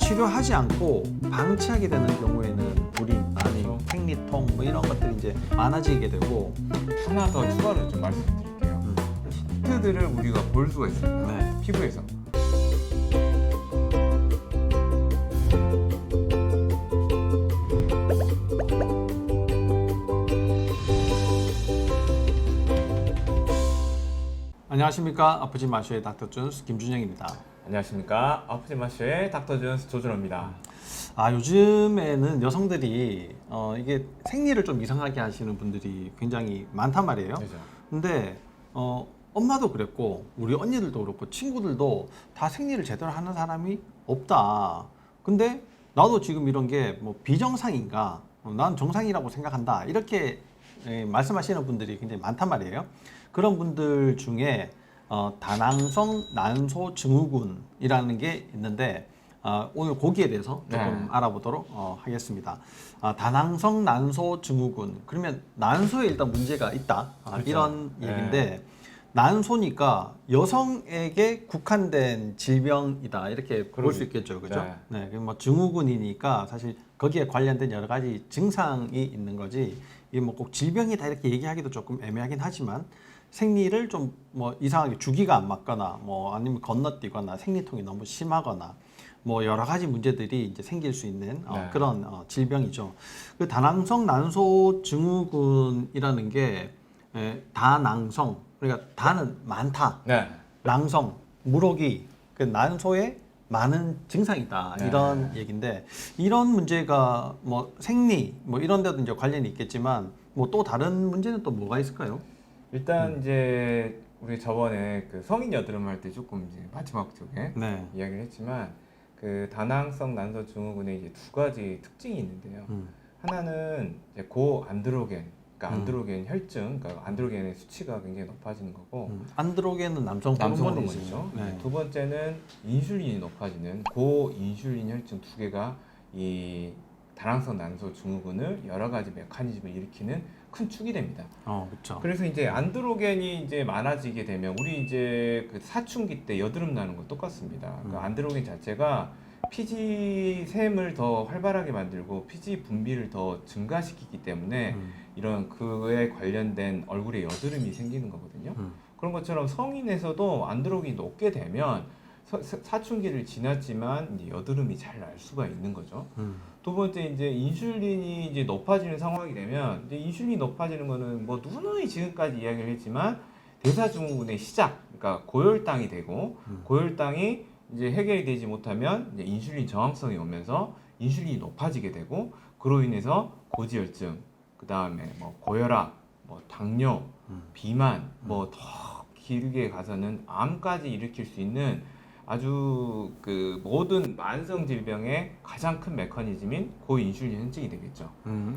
치료하지 않고 방치하게 되는 경우에는 불임, 아니면 생리통 뭐 이런 것들이 이제 많아지게 되고. 하나 더 추가로 좀 말씀드릴게요. 힌트들을 우리가 볼 수가 있습니다. 네. 피부에서. 안녕하십니까, 아프지 마쇼의 닥터 준스 김준영입니다. 안녕하십니까. 아프지 마쇼의 닥터 준스 조준호입니다. 요즘에는 여성들이 이게 생리를 좀 이상하게 하시는 분들이 굉장히 많단 말이에요. 그죠? 근데 엄마도 그랬고 우리 언니들도 그렇고 친구들도 다 생리를 제대로 하는 사람이 없다. 근데 나도 지금 이런 게 뭐 비정상인가, 난 정상이라고 생각한다, 이렇게 말씀하시는 분들이 굉장히 많단 말이에요. 그런 분들 중에 다낭성 난소 증후군이라는 게 있는데 오늘 거기에 대해서 조금 알아보도록 하겠습니다. 다낭성 난소 증후군, 그러면 난소에 일단 문제가 있다, 그렇죠. 이런 얘기인데 난소니까 여성에게 국한된 질병이다, 이렇게 볼 수 있겠죠, 그죠? 네, 뭐 증후군이니까 사실 거기에 관련된 여러 가지 증상이 있는 거지, 이게 뭐 꼭 질병이다 이렇게 얘기하기도 조금 애매하긴 하지만, 생리를 좀 뭐 이상하게 주기가 안 맞거나 뭐 아니면 건너뛰거나 생리통이 너무 심하거나 뭐 여러 가지 문제들이 이제 생길 수 있는 그런 질병이죠. 그 다낭성 난소 증후군이라는 게 다낭성, 그러니까 다는 많다, 낭성 무록이 그 난소에 많은 증상이다, 이런 얘기인데, 이런 문제가 뭐 생리 뭐 이런 데도 이제 관련이 있겠지만 뭐 또 다른 문제는 또 뭐가 있을까요? 일단 이제 우리 저번에 그 성인 여드름 할 때 조금 이제 마지막 쪽에 이야기를 했지만, 그 다낭성 난소 증후군에 이제 두 가지 특징이 있는데요. 하나는 이제 고안드로겐, 그러니까 안드로겐 혈증, 그러니까 안드로겐의 수치가 굉장히 높아지는 거고, 안드로겐은 남성 호르몬이죠. 두 번째는 인슐린이 높아지는 고인슐린 혈증, 두 개가 이 다낭성 난소 증후군을 여러 가지 메커니즘을 일으키는 큰 축이 됩니다. 그렇죠. 그래서 이제 안드로겐이 이제 많아지게 되면, 우리 이제 그 사춘기 때 여드름 나는 거 똑같습니다. 그 안드로겐 자체가 피지샘을 더 활발하게 만들고 피지 분비를 더 증가시키기 때문에 이런 그에 관련된 얼굴에 여드름이 생기는 거거든요. 그런 것처럼 성인에서도 안드로겐이 높게 되면 사춘기를 지났지만 이제 여드름이 잘 날 수가 있는 거죠. 두 번째, 이제 인슐린이 이제 높아지는 상황이 되면, 이제 인슐린이 높아지는 거는 뭐 누누이 지금까지 이야기를 했지만 대사증후군의 시작, 그러니까 고혈당이 되고, 고혈당이 이제 해결이 되지 못하면 이제 인슐린 저항성이 오면서 인슐린이 높아지게 되고, 그로 인해서 고지혈증, 그 다음에 뭐 고혈압, 뭐 당뇨, 비만, 뭐 더 길게 가서는 암까지 일으킬 수 있는 아주 그 모든 만성 질병의 가장 큰 메커니즘인 고인슐린 혈증이 되겠죠.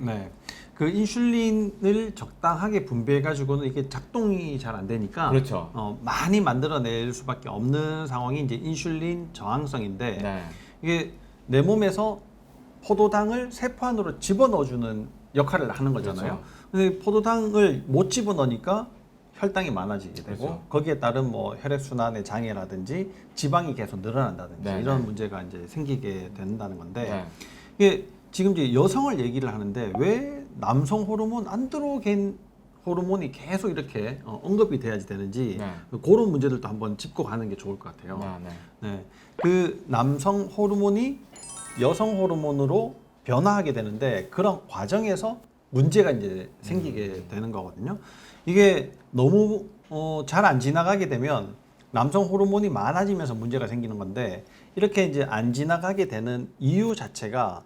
네. 그 인슐린을 적당하게 분비해 가지고는 이게 작동이 잘 안 되니까, 그렇죠. 많이 만들어낼 수밖에 없는 상황이 이제 인슐린 저항성인데, 이게 내 몸에서 포도당을 세포 안으로 집어넣어주는 역할을 하는 거잖아요. 근데 포도당을 못 집어넣으니까 혈당이 많아지게 되고, 거기에 따른 뭐 혈액순환의 장애라든지 지방이 계속 늘어난다든지 이런 문제가 이제 생기게 된다는 건데, 이게 지금 이제 여성을 얘기를 하는데 왜 남성 호르몬 안드로겐 호르몬이 계속 이렇게 언급이 돼야지 되는지, 그런 문제들도 한번 짚고 가는 게 좋을 것 같아요. 그 남성 호르몬이 여성 호르몬으로 변화하게 되는데, 그런 과정에서 문제가 이제 생기게 되는 거거든요. 이게 너무 잘 안 지나가게 되면 남성 호르몬이 많아지면서 문제가 생기는 건데, 이렇게 이제 안 지나가게 되는 이유 자체가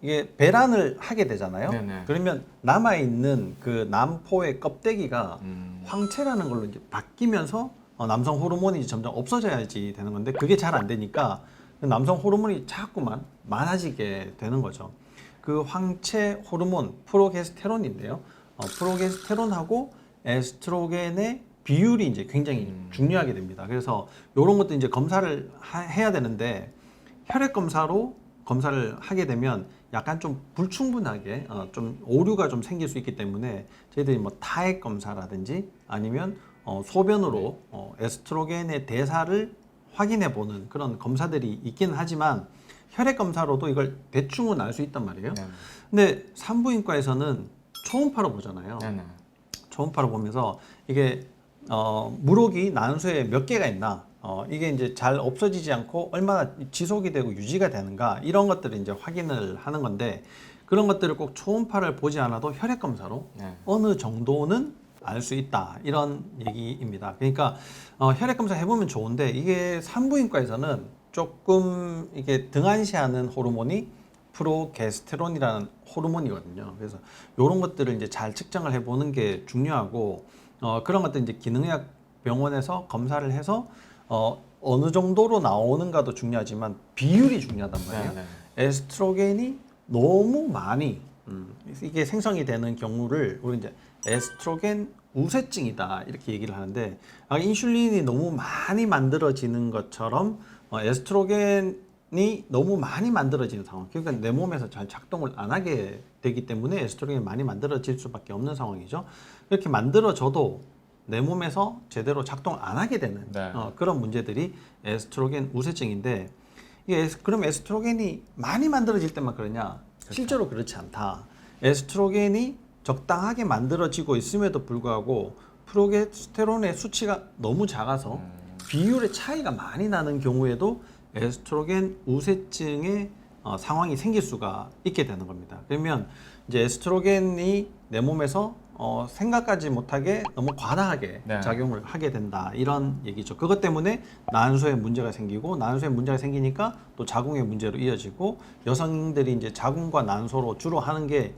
이게 배란을 하게 되잖아요. 그러면 남아 있는 그 남포의 껍데기가 황체라는 걸로 이제 바뀌면서 남성 호르몬이 점점 없어져야지 되는 건데, 그게 잘 안 되니까 남성 호르몬이 자꾸만 많아지게 되는 거죠. 그 황체 호르몬 프로게스테론인데요. 프로게스테론하고 에스트로겐의 비율이 이제 굉장히 중요하게 됩니다. 그래서 이런 것도 이제 검사를 해야 되는데, 혈액 검사로 검사를 하게 되면 약간 좀 불충분하게 좀 오류가 좀 생길 수 있기 때문에, 저희들이 뭐 타액 검사라든지 아니면 소변으로 에스트로겐의 대사를 확인해 보는 그런 검사들이 있기는 하지만, 혈액 검사로도 이걸 대충은 알 수 있단 말이에요. 네. 근데 산부인과에서는 초음파로 보잖아요. 네. 초음파로 보면서 이게 물혹이 난소에 몇 개가 있나, 이게 이제 잘 없어지지 않고 얼마나 지속이 되고 유지가 되는가, 이런 것들을 이제 확인을 하는 건데, 그런 것들을 꼭 초음파를 보지 않아도 혈액 검사로 네. 어느 정도는 알 수 있다, 이런 얘기입니다. 그러니까 혈액 검사 해보면 좋은데, 이게 산부인과에서는 조금 이게 등한시하는 호르몬이 프로게스테론이라는 호르몬이거든요. 그래서 이런 것들을 이제 잘 측정을 해보는 게 중요하고, 그런 것들 이제 기능의학 병원에서 검사를 해서 어느 정도로 나오는가도 중요하지만 비율이 중요하단 말이에요. 네. 에스트로겐이 너무 많이 이게 생성이 되는 경우를 우리 이제 에스트로겐 우세증이다, 이렇게 얘기를 하는데, 인슐린이 너무 많이 만들어지는 것처럼 에스트로겐이 너무 많이 만들어지는 상황, 그러니까 내 몸에서 잘 작동을 안 하게 되기 때문에 에스트로겐이 많이 만들어질 수밖에 없는 상황이죠. 이렇게 만들어져도 내 몸에서 제대로 작동 안 하게 되는 네. 그런 문제들이 에스트로겐 우세증인데, 이게 그럼 에스트로겐이 많이 만들어질 때만 그러냐? 그렇죠. 실제로 그렇지 않다. 에스트로겐이 적당하게 만들어지고 있음에도 불구하고 프로게스테론의 수치가 너무 작아서 비율의 차이가 많이 나는 경우에도 에스트로겐 우세증의 상황이 생길 수가 있게 되는 겁니다. 그러면 이제 에스트로겐이 내 몸에서 생각하지 못하게 너무 과다하게 네. 작용을 하게 된다, 이런 얘기죠. 그것 때문에 난소에 문제가 생기고, 난소에 문제가 생기니까 또 자궁의 문제로 이어지고, 여성들이 이제 자궁과 난소로 주로 하는 게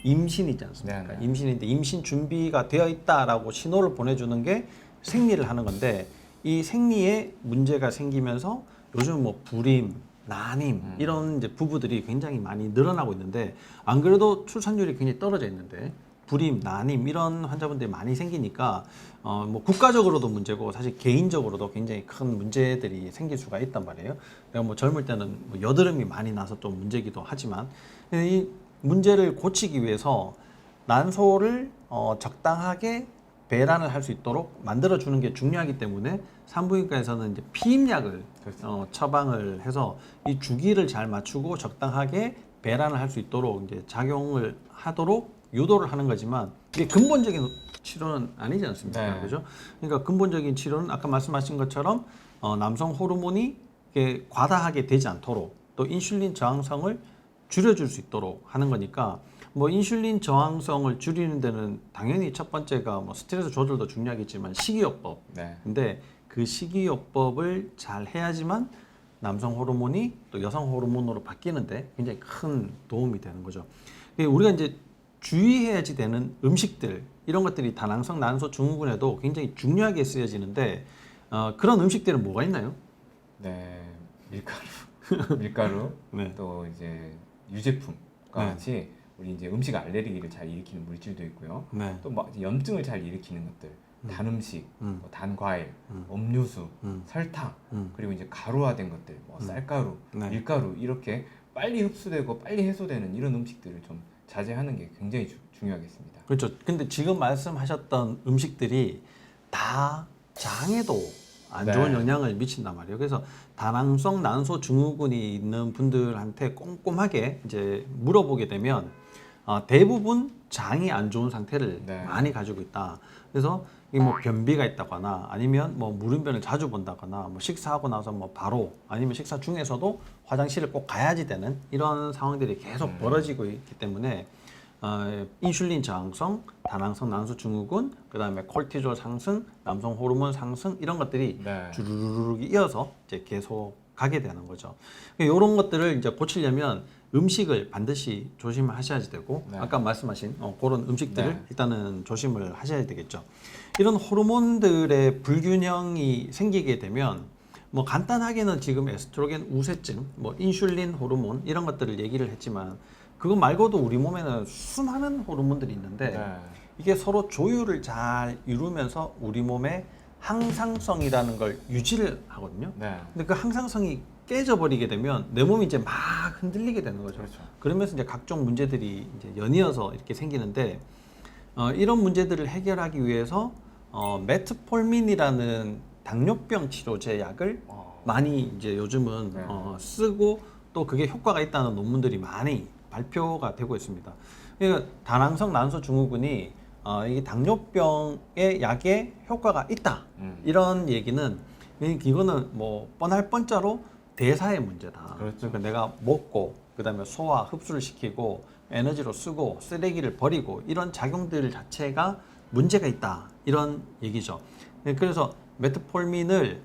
임신이지 않습니까? 네, 네. 임신인데 임신 준비가 되어 있다라고 신호를 보내주는 게 생리를 하는 건데, 이 생리에 문제가 생기면서 요즘 뭐 불임, 난임 이런 이제 부부들이 굉장히 많이 늘어나고 있는데, 안 그래도 출산율이 굉장히 떨어져 있는데 불임, 난임 이런 환자분들이 많이 생기니까 뭐 국가적으로도 문제고 사실 개인적으로도 굉장히 큰 문제들이 생길 수가 있단 말이에요. 내가 뭐 젊을 때는 뭐 여드름이 많이 나서 좀 문제기도 하지만, 이 문제를 고치기 위해서 난소를 적당하게 배란을 할 수 있도록 만들어주는 게 중요하기 때문에 산부인과에서는 이제 피임약을 그렇죠. 처방을 해서 이 주기를 잘 맞추고 적당하게 배란을 할 수 있도록 이제 작용을 하도록 유도를 하는 거지만, 이게 근본적인 치료는 아니지 않습니까? 네. 그죠? 그러니까 근본적인 치료는 아까 말씀하신 것처럼 남성 호르몬이 이렇게 과다하게 되지 않도록, 또 인슐린 저항성을 줄여줄 수 있도록 하는 거니까, 뭐 인슐린 저항성을 줄이는 데는 당연히 첫 번째가 뭐 스트레스 조절도 중요하겠지만 식이요법. 네. 근데 그 식이요법을 잘 해야지만 남성 호르몬이 또 여성 호르몬으로 바뀌는데 굉장히 큰 도움이 되는 거죠. 우리가 이제 주의해야지 되는 음식들, 이런 것들이 다낭성 난소 증후군에도 굉장히 중요하게 쓰여지는데, 그런 음식들은 뭐가 있나요? 네. 밀가루, 네. 또 이제 유제품과 네. 같이 우리 이제 음식 알레르기를 잘 일으키는 물질도 있고요. 네. 또 막 염증을 잘 일으키는 것들, 단 음식, 뭐 단 과일, 음료수, 설탕, 그리고 이제 가루화된 것들, 뭐 쌀가루, 네. 밀가루, 이렇게 빨리 흡수되고 빨리 해소되는 이런 음식들을 좀 자제하는 게 굉장히 중요하겠습니다. 그렇죠. 근데 지금 말씀하셨던 음식들이 다 장에도 안 좋은 네. 영향을 미친단 말이에요. 그래서 다낭성 난소 증후군이 있는 분들한테 꼼꼼하게 이제 물어보게 되면 대부분 장이 안 좋은 상태를 네. 많이 가지고 있다. 그래서 이 뭐 변비가 있다거나, 아니면 뭐 물음변을 자주 본다거나, 뭐 식사하고 나서 뭐 바로, 아니면 식사 중에서도 화장실을 꼭 가야지 되는 이런 상황들이 계속 벌어지고 있기 때문에 인슐린 저항성, 다낭성 난소 증후군, 그다음에 콜티졸 상승, 남성 호르몬 상승, 이런 것들이 네. 주르륵 이어서 이제 계속 가게 되는 거죠. 이런 것들을 이제 고치려면 음식을 반드시 조심하셔야 되고, 네. 아까 말씀하신 그런 음식들을 네. 일단은 조심을 하셔야 되겠죠. 이런 호르몬들의 불균형이 생기게 되면 뭐 간단하게는 지금 에스트로겐 우세증, 뭐 인슐린 호르몬 이런 것들을 얘기를 했지만, 그거 말고도 우리 몸에는 수많은 호르몬들이 있는데 네. 이게 서로 조율을 잘 이루면서 우리 몸의 항상성이라는 걸 유지를 하거든요. 네. 근데 그 항상성이 깨져버리게 되면 내 몸이 이제 막 흔들리게 되는 거죠. 그렇죠. 그러면서 이제 각종 문제들이 이제 연이어서 이렇게 생기는데, 이런 문제들을 해결하기 위해서 메트폴민이라는 당뇨병 치료제 약을 많이 이제 요즘은 네. 쓰고 또 그게 효과가 있다는 논문들이 많이 발표가 되고 있습니다. 그러니까 다낭성 난소 증후군이 이게 당뇨병의 약에 효과가 있다. 이런 얘기는 이거는 뭐 뻔할 뻔자로 대사의 문제다. 그렇죠. 그러니까 내가 먹고 그다음에 소화 흡수를 시키고 에너지로 쓰고 쓰레기를 버리고 이런 작용들 자체가 문제가 있다. 이런 얘기죠. 그래서 메트폴민을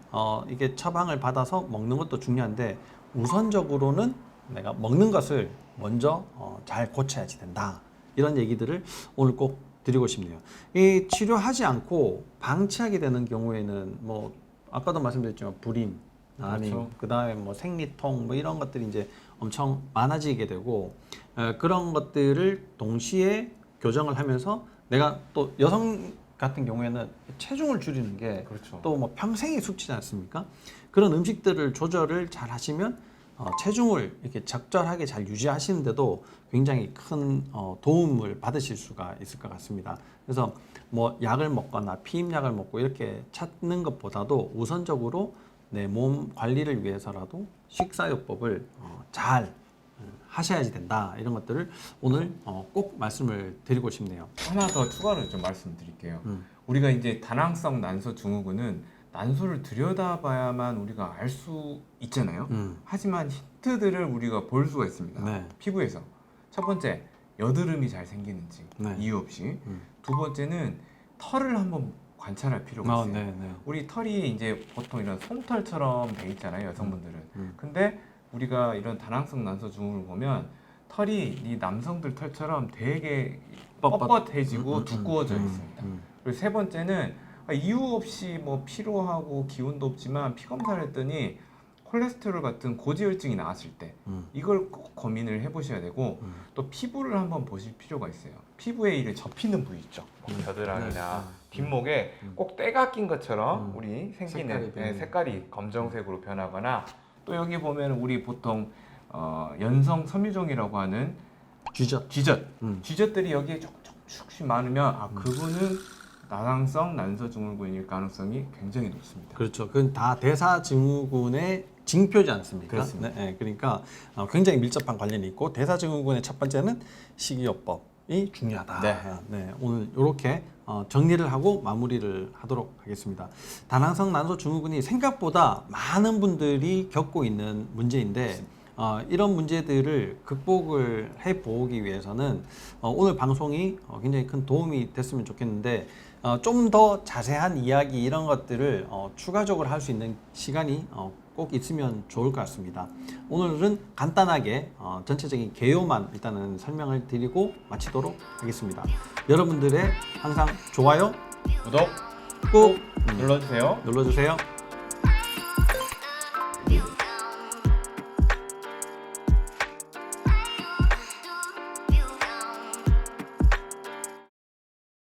이게 처방을 받아서 먹는 것도 중요한데 우선적으로는 내가 먹는 것을 먼저 잘 고쳐야지 된다. 이런 얘기들을 오늘 꼭 드리고 싶네요. 이 치료하지 않고 방치하게 되는 경우에는 뭐 아까도 말씀드렸지만 불임, 그렇죠. 그다음에 뭐 생리통 뭐 이런 것들이 이제 엄청 많아지게 되고 그런 것들을 동시에 교정을 하면서 내가 또 여성 같은 경우에는 체중을 줄이는 게 그렇죠. 또 뭐 평생의 숙제지 않습니까? 그런 음식들을 조절을 잘 하시면 체중을 이렇게 적절하게 잘 유지하시는데도 굉장히 큰 도움을 받으실 수가 있을 것 같습니다. 그래서 뭐 약을 먹거나 피임약을 먹고 이렇게 찾는 것보다도 우선적으로 내 몸 관리를 위해서라도 식사요법을 잘 하셔야지 된다. 이런 것들을 오늘 꼭 말씀을 드리고 싶네요. 하나 더 추가로 좀 말씀드릴게요. 우리가 이제 다낭성 난소 증후군은 난소를 들여다봐야만 우리가 알 수 있잖아요. 하지만 힌트들을 우리가 볼 수가 있습니다. 네. 피부에서 첫 번째 여드름이 잘 생기는지 네. 이유 없이 두 번째는 털을 한번 관찰할 필요가 있어요. 네, 네. 우리 털이 이제 보통 이런 솜털처럼 돼 있잖아요, 여성분들은. 근데 우리가 이런 다낭성 난소 증후군을 보면 털이 이 남성들 털처럼 되게 뻣뻣해지고 두꺼워져 있습니다. 그리고 세 번째는 이유 없이 뭐 피로하고 기운도 없지만 피 검사를 했더니 콜레스테롤 같은 고지혈증이 나왔을 때 이걸 꼭 고민을 해보셔야 되고 또 피부를 한번 보실 필요가 있어요. 피부에 이렇게 접히는 부위 있죠. 뭐 겨드랑이나 뒷목에 꼭 때가 낀 것처럼 우리 생기는 색깔이 검정색으로 변하거나 또 여기 보면 우리 보통 연성 섬유종이라고 하는 쥐젖들이 여기에 쭉쭉쭉 많으면 그분은 다낭성 난소 증후군일 가능성이 굉장히 높습니다. 그렇죠. 그건 다 대사 증후군의 징표지 않습니까? 그렇습니다. 네, 그러니까 굉장히 밀접한 관련이 있고 대사 증후군의 첫 번째는 식이요법이 중요하다. 네. 오늘 이렇게 정리를 하고 마무리를 하도록 하겠습니다. 다낭성 난소 증후군이 생각보다 많은 분들이 겪고 있는 문제인데 이런 문제들을 극복을 해보기 위해서는 오늘 방송이 굉장히 큰 도움이 됐으면 좋겠는데 좀 더 자세한 이야기 이런 것들을 추가적으로 할 수 있는 시간이 꼭 있으면 좋을 것 같습니다. 오늘은 간단하게 전체적인 개요만 일단은 설명을 드리고 마치도록 하겠습니다. 여러분들의 항상 좋아요, 구독 꾹 눌러주세요. 눌러주세요.